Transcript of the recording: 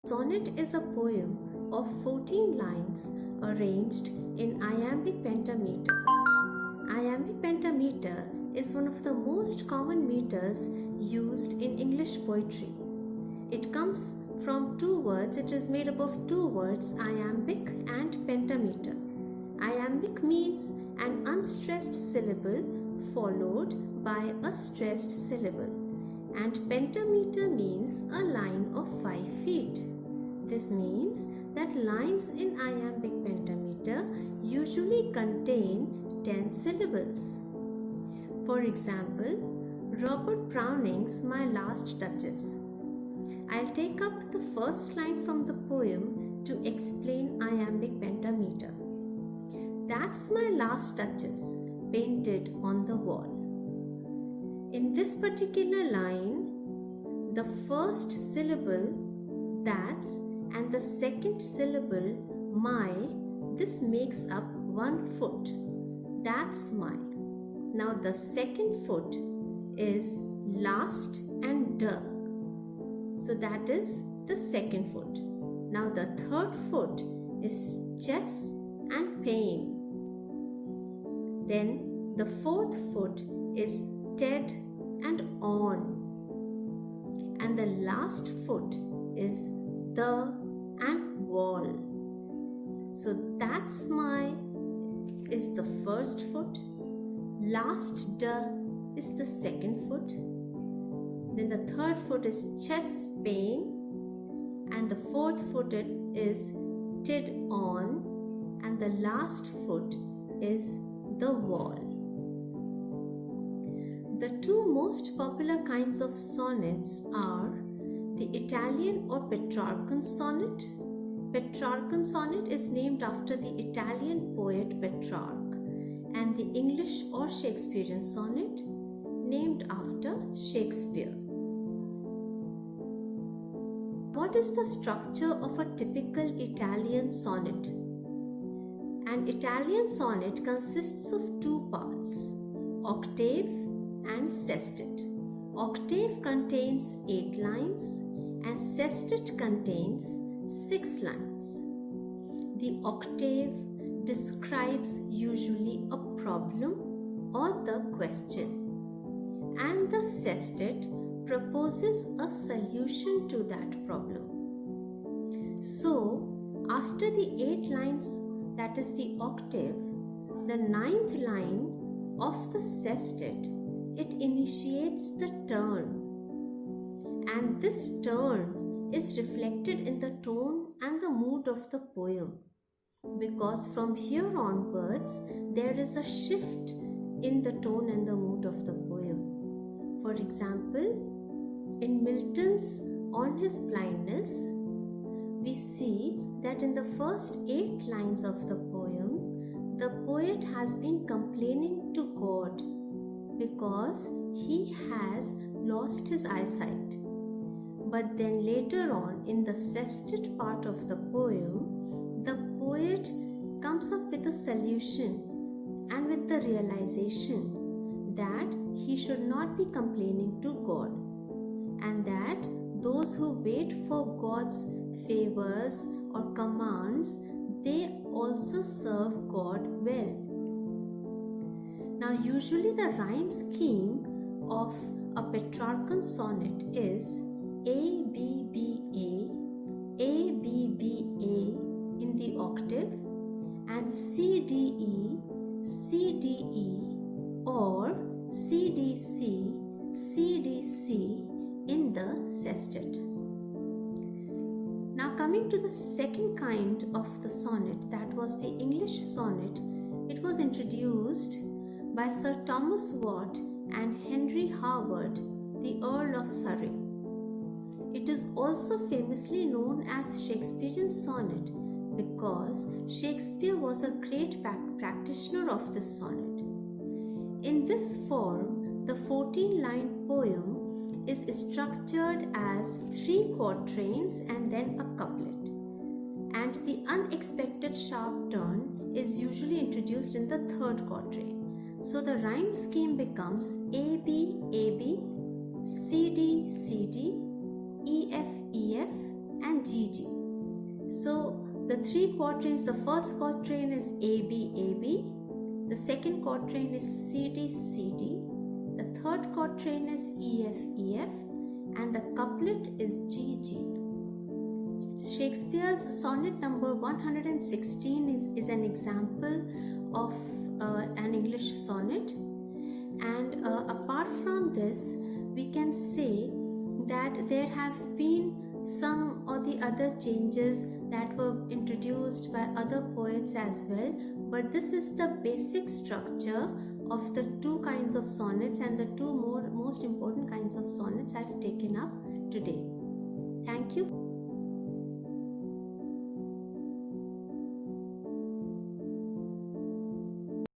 Sonnet is a poem of 14 lines arranged in iambic pentameter. Iambic pentameter is one of the most common meters used in English poetry. It comes from two words. It is made up of two words, iambic and pentameter. Iambic means an unstressed syllable followed by a stressed syllable, and pentameter means a line of 5 feet. This means that lines in iambic pentameter usually contain 10 syllables. For example, Robert Browning's My Last Touches. I'll take up the first line from the poem to explain iambic pentameter. That's my last touches, painted on the wall. In this particular line, the first syllable, that's, and the second syllable, my, this makes up 1 foot. That's my. Now the second foot is last and the. So that is the second foot. Now the third foot is chess and pain. Then the fourth foot is Ted and on. And the last foot is the and wall. So that's my is the first foot. Last the is the second foot. Then the third foot is chess pain. And the fourth foot is tid on. And the last foot is the wall. The two most popular kinds of sonnets are the Italian or Petrarchan sonnet. Petrarchan sonnet is named after the Italian poet Petrarch, and the English or Shakespearean sonnet named after Shakespeare. What is the structure of a typical Italian sonnet? An Italian sonnet consists of two parts, octave and sestet. Octave contains 8 lines and sestet contains 6 lines. The octave describes usually a problem or the question, and the sestet proposes a solution to that problem. So, after the 8 lines, that is the octave, the 9th line of the sestet, it initiates the turn, and this turn is reflected in the tone and the mood of the poem, because from here onwards there is a shift in the tone and the mood of the poem. For example, in Milton's On His Blindness, we see that in the first 8 lines of the poem, the poet has been complaining to God because he has lost his eyesight. But then later on, in the sestet part of the poem, the poet comes up with a solution and with the realization that he should not be complaining to God, and that those who wait for God's favors or commands, they also serve God well. Now, usually the rhyme scheme of a Petrarchan sonnet is A, B, B, A, B, B, A in the octave, and C, D, E, C, D, E, or C, D, C, C, D, C in the sestet. Now, coming to the second kind of the sonnet, that was the English sonnet. It was introduced by Sir Thomas Watt and Henry Howard, the Earl of Surrey. It is also famously known as Shakespearean sonnet because Shakespeare was a great practitioner of this sonnet. In this form, the 14-line poem is structured as 3 quatrains and then a couplet. and the unexpected sharp turn is usually introduced in the third quatrain. So the rhyme scheme becomes AB, AB, CD, CD, EF, EF, and GG. So the three quatrains, the first quatrain is AB, AB, the second quatrain is CD, CD, the third quatrain is EF, EF, and the couplet is GG. Shakespeare's sonnet number 116 is an example of an English sonnet, and apart from this, we can say that there have been some or the other changes that were introduced by other poets as well, but this is the basic structure of the two kinds of sonnets and the two most important kinds of sonnets I've taken up today.